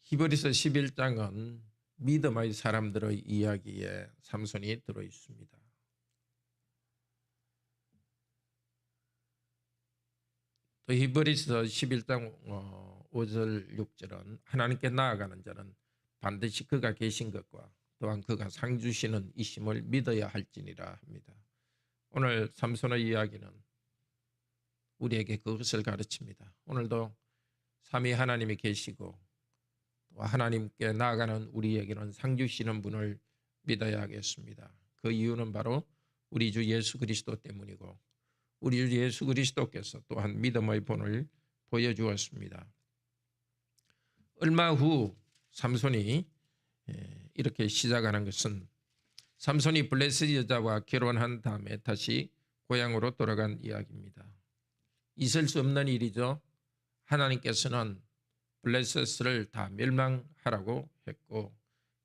히브리서 11장은 믿음의 사람들의 이야기에 삼손이 들어 있습니다. 또 히브리서 11장 5절 6절은 하나님께 나아가는 자는 반드시 그가 계신 것과 또한 그가 상 주시는 이심을 믿어야 할지니라 합니다. 오늘 삼손의 이야기는 우리에게 그것을 가르칩니다. 오늘도 삼위 하나님이 계시고 또 하나님께 나아가는 우리에게는 상 주시는 분을 믿어야 하겠습니다. 그 이유는 바로 우리 주 예수 그리스도 때문이고 우리 주 예수 그리스도께서 또한 믿음의 본을 보여주었습니다. 얼마 후 삼손이 이렇게 시작하는 것은 삼손이 블레셋 여자와 결혼한 다음에 다시 고향으로 돌아간 이야기입니다. 있을 수 없는 일이죠. 하나님께서는 블레셋을 다 멸망하라고 했고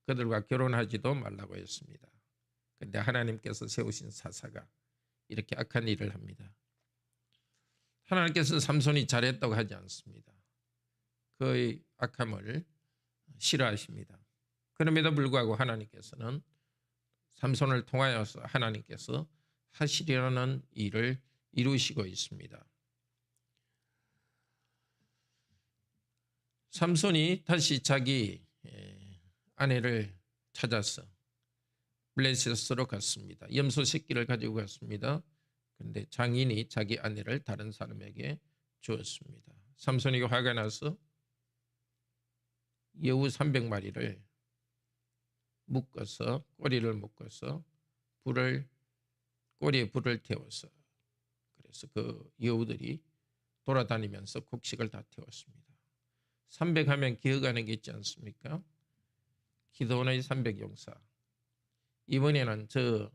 그들과 결혼하지도 말라고 했습니다. 그런데 하나님께서 세우신 사사가 이렇게 악한 일을 합니다. 하나님께서 삼손이 잘했다고 하지 않습니다. 그의 악함을 싫어하십니다. 그럼에도 불구하고 하나님께서는 삼손을 통하여서 하나님께서 하시려는 일을 이루시고 있습니다. 삼손이 다시 자기 아내를 찾아서 블레셋으로 갔습니다. 염소 새끼를 가지고 갔습니다. 그런데 장인이 자기 아내를 다른 사람에게 주었습니다. 삼손이 화가 나서 여우 300마리를 묶어서 꼬리를 묶어서 꼬리에 불을 태워서 그래서 그 여우들이 돌아다니면서 곡식을 다 태웠습니다. 300 하면 기억하는 게 있지 않습니까? 기도원의 300용사. 이번에는 저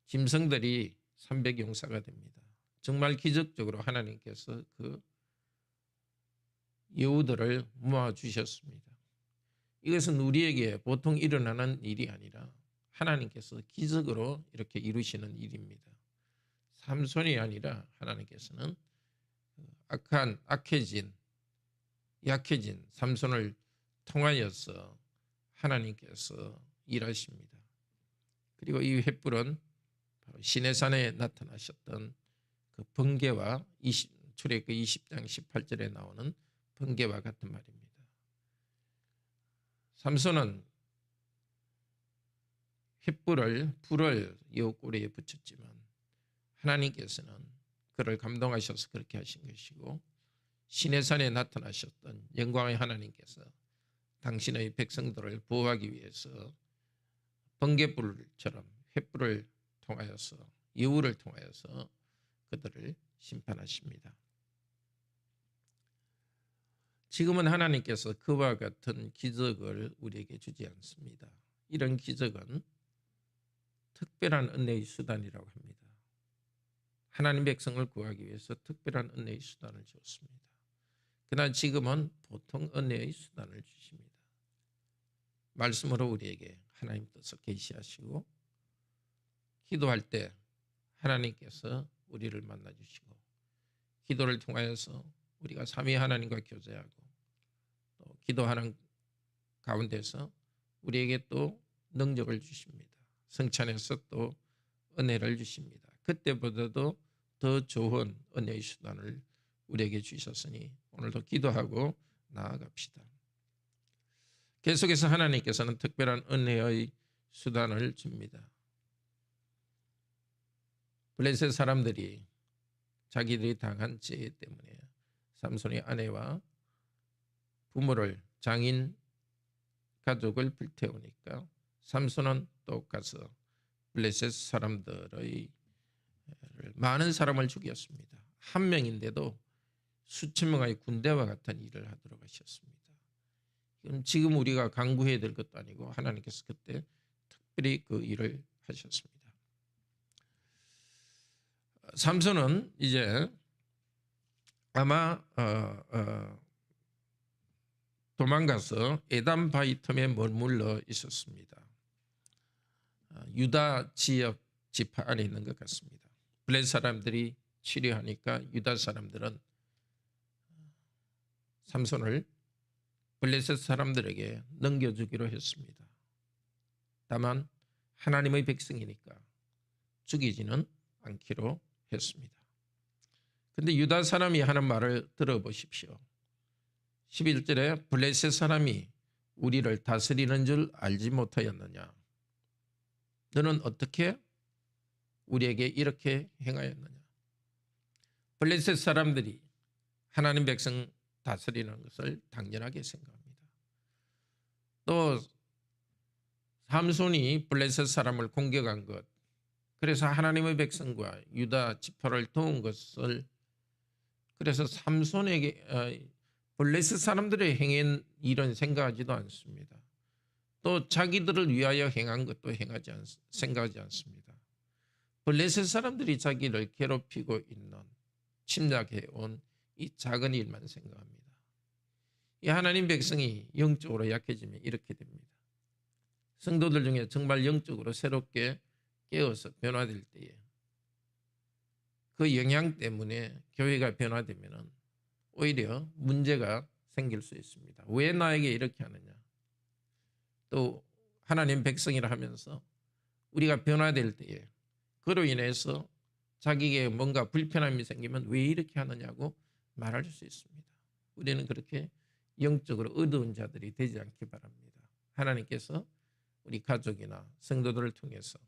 짐승들이 300용사가 됩니다. 정말 기적적으로 하나님께서 그 여우들을 모아주셨습니다. 이것은 우리에게 보통 일어나는 일이 아니라 하나님께서 기적으로 이렇게 이루시는 일입니다. 삼손이 아니라 하나님께서는 약해진 삼손을 통하여서 하나님께서 일하십니다. 그리고 이 횃불은 바로 시내산에 나타나셨던 그 번개와 출애굽기 20장 18절에 나오는 번개와 같은 말입니다. 삼손은 불을 여우 꼬리에 붙였지만 하나님께서는 그를 감동하셔서 그렇게 하신 것이고 시내산에 나타나셨던 영광의 하나님께서 당신의 백성들을 보호하기 위해서 번개불처럼 횃불을 통하여서 여우를 통하여서 그들을 심판하십니다. 지금은 하나님께서 그와 같은 기적을 우리에게 주지 않습니다. 이런 기적은 특별한 은혜의 수단이라고 합니다. 하나님 백성을 구하기 위해서 특별한 은혜의 수단을 주었습니다. 그러나 지금은 보통 은혜의 수단을 주십니다. 말씀으로 우리에게 하나님 뜻을 계시하시고 기도할 때 하나님께서 우리를 만나주시고 기도를 통하여서 우리가 삼위 하나님과 교제하고 또 기도하는 가운데서 우리에게 또 능력을 주십니다. 성찬에서 또 은혜를 주십니다. 그때보다도 더 좋은 은혜의 수단을 우리에게 주셨으니 오늘도 기도하고 나아갑시다. 계속해서 하나님께서는 특별한 은혜의 수단을 줍니다. 블레셋 사람들이 자기들이 당한 죄 때문에 삼손의 아내와 부모를 장인 가족을 불태우니까 삼손은 또 가서 블레셋 사람들의 많은 사람을 죽였습니다. 한 명인데도 수천 명의 군대와 같은 일을 하도록 하셨습니다. 지금 우리가 강구해야 될 것도 아니고 하나님께서 그때 특별히 그 일을 하셨습니다. 삼손은 이제 아마 도망가서 에담 바위 틈에 머물러 있었습니다. 유다 지역 지파 안에 있는 것 같습니다. 블레셋 사람들이 치료하니까 유다 사람들은 삼손을 블레셋 사람들에게 넘겨주기로 했습니다. 다만 하나님의 백성이니까 죽이지는 않기로 했습니다. 근데 유다 사람이 하는 말을 들어보십시오. 11절에 블레셋 사람이 우리를 다스리는 줄 알지 못하였느냐? 너는 어떻게 우리에게 이렇게 행하였느냐? 블레셋 사람들이 하나님 백성 다스리는 것을 당연하게 생각합니다. 또 삼손이 블레셋 사람을 공격한 것, 그래서 하나님의 백성과 유다 지파를 도운 것을, 그래서 삼손에게 블레셋 사람들의 행한 일은 생각하지도 않습니다. 또 자기들을 위하여 행한 것도 생각하지 않습니다. 블레셋 사람들이 자기를 괴롭히고 있는, 침략해온 이 작은 일만 생각합니다. 이 하나님 백성이 영적으로 약해지면 이렇게 됩니다. 성도들 중에 정말 영적으로 새롭게 깨어서 변화될 때에 그 영향 때문에 교회가 변화되면 오히려 문제가 생길 수 있습니다. 왜 나에게 이렇게 하느냐? 또 하나님 백성이라 하면서 우리가 변화될 때에 그로 인해서 자기에게 뭔가 불편함이 생기면 왜 이렇게 하느냐고 말할 수 있습니다. 우리는 그렇게 영적으로 어두운 자들이 되지 않기 바랍니다. 하나님께서 우리 가족이나 성도들을 통해서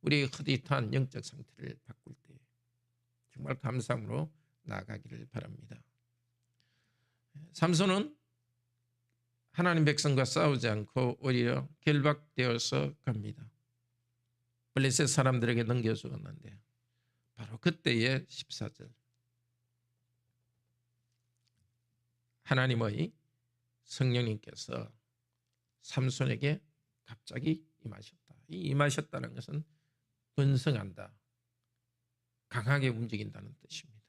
우리의 흐릿한 영적 상태를 바꿀 때 정말 감사함으로 나아가기를 바랍니다. 삼손은 하나님 백성과 싸우지 않고 오히려 결박되어서 갑니다. 블레셋 사람들에게 넘겨주었는데 바로 그때의 14절, 하나님의 성령님께서 삼손에게 갑자기 임하셨다. 이 임하셨다는 것은 번성한다, 강하게 움직인다는 뜻입니다.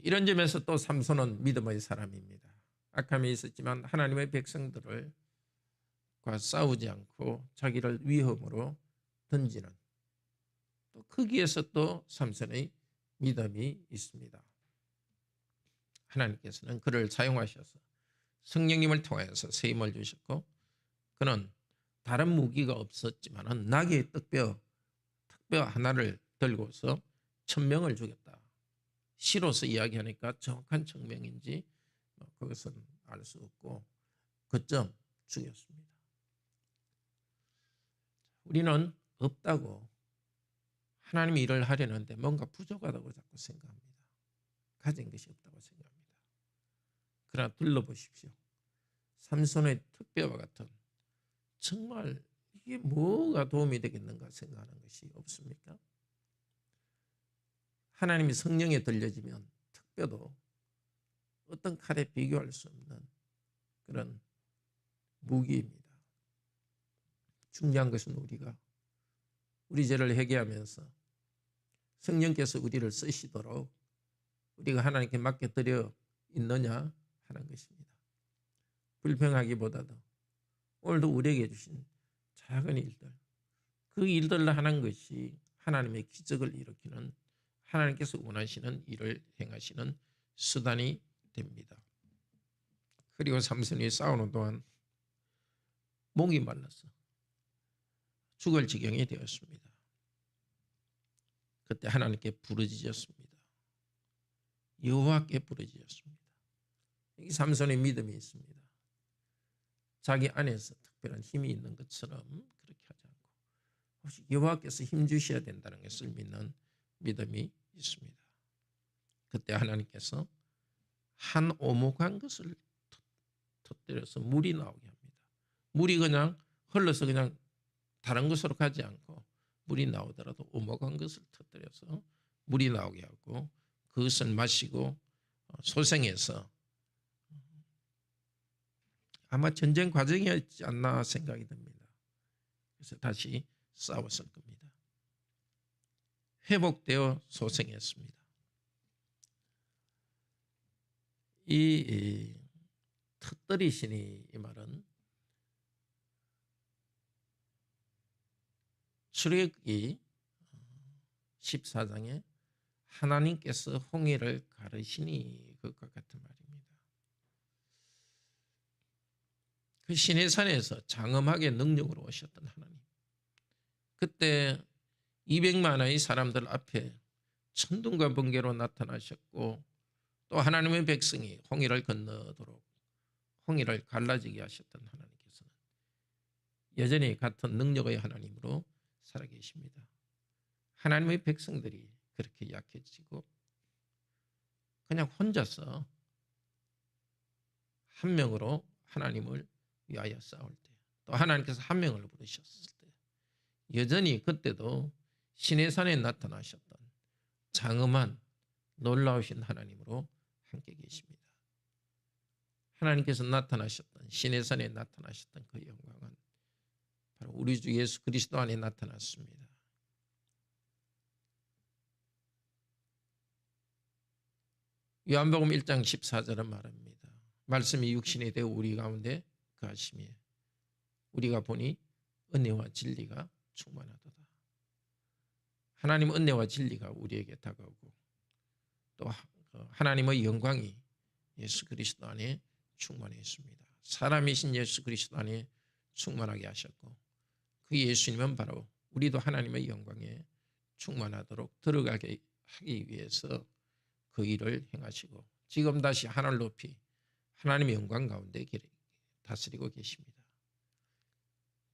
이런 점에서 또 삼손은 믿음의 사람입니다. 악함이 있었지만 하나님의 백성들과 싸우지 않고 자기를 위험으로 던지는, 또 거기에서 또 삼손의 믿음이 있습니다. 하나님께서는 그를 사용하셔서 성령님을 통해서 세임을 주셨고, 그는 다른 무기가 없었지만 나귀의 턱뼈 하나를 들고서 1000명을 죽였다. 시로서 이야기하니까 정확한 청명인지 그것은 알 수 없고 그점 죽였습니다. 우리는 없다고, 하나님이 일을 하려는데 뭔가 부족하다고 자꾸 생각합니다. 가진 것이 없다고 생각합니다. 그러나 둘러보십시오. 삼손의 턱뼈와 같은, 정말 이게 뭐가 도움이 되겠는가 생각하는 것이 없습니까? 하나님이 성령에 들려지면 턱뼈도 어떤 칼에 비교할 수 없는 그런 무기입니다. 중요한 것은 우리가 우리 죄를 회개하면서 성령께서 우리를 쓰시도록 우리가 하나님께 맡겨드려 있느냐 하는 것입니다. 불평하기보다도 오늘도 우리에게 주신 작은 일들, 그 일들을 하는 것이 하나님의 기적을 일으키는, 하나님께서 원하시는 일을 행하시는 수단이 됩니다. 그리고 삼손이 싸우는 동안 목이 말라서 죽을 지경이 되었습니다. 그때 하나님께 부르짖었습니다. 여호와께 부르짖었습니다. 이 삼손의 믿음이 있습니다. 자기 안에서 특별한 힘이 있는 것처럼 그렇게 하지 않고 혹시 여호와께서 힘 주셔야 된다는 것을 믿는 믿음이 있습니다. 그때 하나님께서 한 오목한 것을 터뜨려서 물이 나오게 합니다. 물이 그냥 흘러서 그냥 다른 곳으로 가지 않고 물이 나오더라도 오목한 것을 터뜨려서 물이 나오게 하고 그것을 마시고 소생해서, 아마 전쟁 과정이었지 않나 생각이 듭니다. 그래서 다시 싸웠을 겁니다. 회복되어 소생했습니다. 이 터뜨리시니, 이 말은 출애굽기 14장에 하나님께서 홍해를 가르시니 그것과 같은 말입니다. 그 시내산에서 장엄하게 능력으로 오셨던 하나님. 그때 200만의 사람들 앞에 천둥과 번개로 나타나셨고 또 하나님의 백성이 홍해를 건너도록 홍해를 갈라지게 하셨던 하나님께서는 여전히 같은 능력의 하나님으로 살아계십니다. 하나님의 백성들이 그렇게 약해지고 그냥 혼자서 한 명으로 하나님을 위하여 싸울 때, 또 하나님께서 한 명을 부르셨을 때 여전히 그때도 시내산에 나타나셨던 장엄한 놀라우신 하나님으로 함께 계십니다. 하나님께서 나타나셨던 시내산에 나타나셨던 그 영광은 바로 우리 주 예수 그리스도 안에 나타났습니다. 요한복음 1장 14절은 말합니다. 말씀이 육신이 되어 우리 가운데 거하시며 우리가 보니 은혜와 진리가 충만하도다. 하나님 은혜와 진리가 우리에게 다가오고 또 하나님의 영광이 예수 그리스도 안에 충만해 있습니다. 사람이신 예수 그리스도 안에 충만하게 하셨고 그 예수님은 바로 우리도 하나님의 영광에 충만하도록 들어가게 하기 위해서 그 일을 행하시고 지금 다시 하늘 높이 하나님의 영광 가운데 다스리고 계십니다.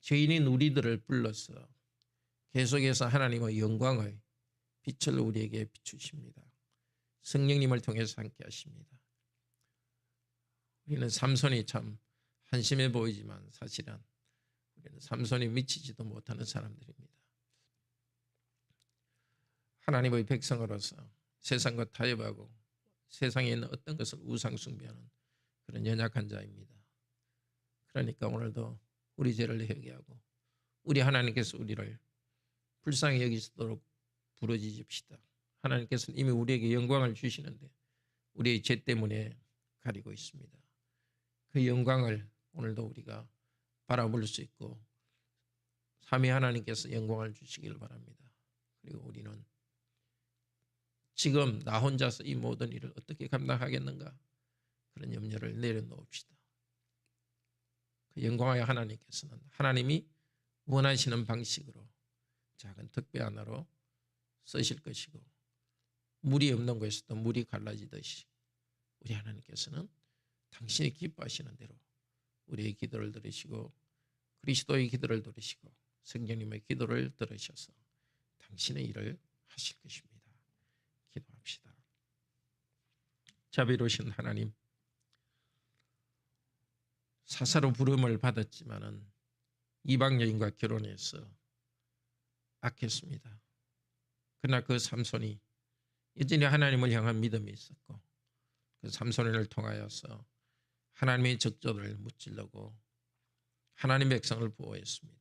죄인인 우리들을 불러서 계속해서 하나님의 영광의 빛을 우리에게 비추십니다. 성령님을 통해서 함께 하십니다. 우리는 삼손이 참 한심해 보이지만 사실은 우리는 삼손이 미치지도 못하는 사람들입니다. 하나님의 백성으로서 세상과 타협하고 세상에 있는 어떤 것을 우상 숭배하는 그런 연약한 자입니다. 그러니까 오늘도 우리 죄를 회개하고 우리 하나님께서 우리를 불쌍히 여기시도록 부르짖읍시다. 하나님께서는 이미 우리에게 영광을 주시는데 우리의 죄 때문에 가리고 있습니다. 그 영광을 오늘도 우리가 바라볼 수 있고 삼위 하나님께서 영광을 주시기를 바랍니다. 그리고 우리는 지금 나 혼자서 이 모든 일을 어떻게 감당하겠는가 그런 염려를 내려놓읍시다. 그 영광의 하나님께서는 하나님이 원하시는 방식으로 작은 특배 하나로 쓰실 것이고 물이 없는 곳에서도 물이 갈라지듯이 우리 하나님께서는 당신이 기뻐하시는 대로 우리의 기도를 들으시고 그리스도의 기도를 들으시고 성령님의 기도를 들으셔서 당신의 일을 하실 것입니다. 기도합시다. 자비로우신 하나님, 사사로 부름을 받았지만은 이방 여인과 결혼해서 악했습니다. 그러나 그 삼손이 여전히 하나님을 향한 믿음이 있었고 그 삼손을 통하여서 하나님의 적조를 무찔러고 하나님의 백성을 보호했습니다.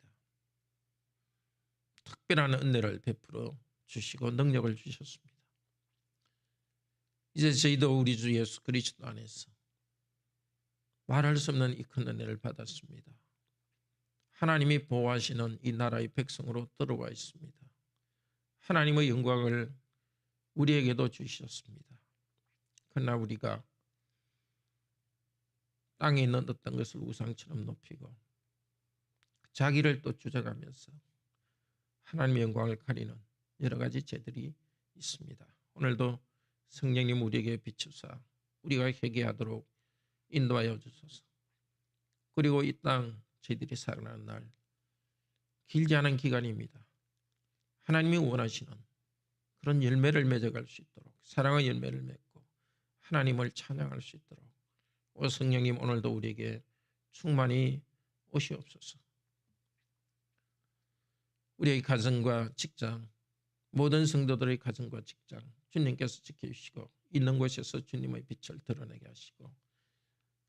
특별한 은혜를 베풀어 주시고 능력을 주셨습니다. 이제 저희도 우리 주 예수 그리스도 안에서 말할 수 없는 이 큰 은혜를 받았습니다. 하나님이 보호하시는 이 나라의 백성으로 들어와 있습니다. 하나님의 영광을 우리에게도 주셨습니다. 그러나 우리가 땅에 있는 어떤 것을 우상처럼 높이고 자기를 또 주장하면서 하나님의 영광을 가리는 여러 가지 죄들이 있습니다. 오늘도 성령님 우리에게 비추사 우리가 회개하도록 인도하여 주소서. 그리고 이 땅 저희들이 살아가는 날 길지 않은 기간입니다. 하나님이 원하시는 그런 열매를 맺어갈 수 있도록 사랑의 열매를 맺고 하나님을 찬양할 수 있도록 오 성령님 오늘도 우리에게 충만히 오시옵소서. 우리의 가정과 직장 모든 성도들의 가정과 직장 주님께서 지켜주시고 있는 곳에서 주님의 빛을 드러내게 하시고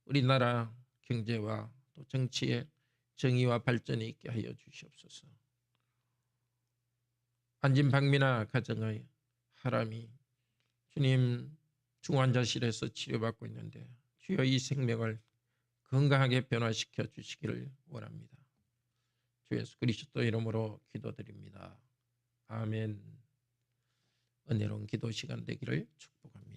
우리나라 경제와 또 정치의 정의와 발전이 있게 하여 주시옵소서. 안진박미나 가정의 하람이 주님 중환자실에서 치료받고 있는데 주여 이 생명을 건강하게 변화시켜 주시기를 원합니다. 주 예수 그리스도 이름으로 기도드립니다. 아멘. 은혜로운 기도 시간 되기를 축복합니다.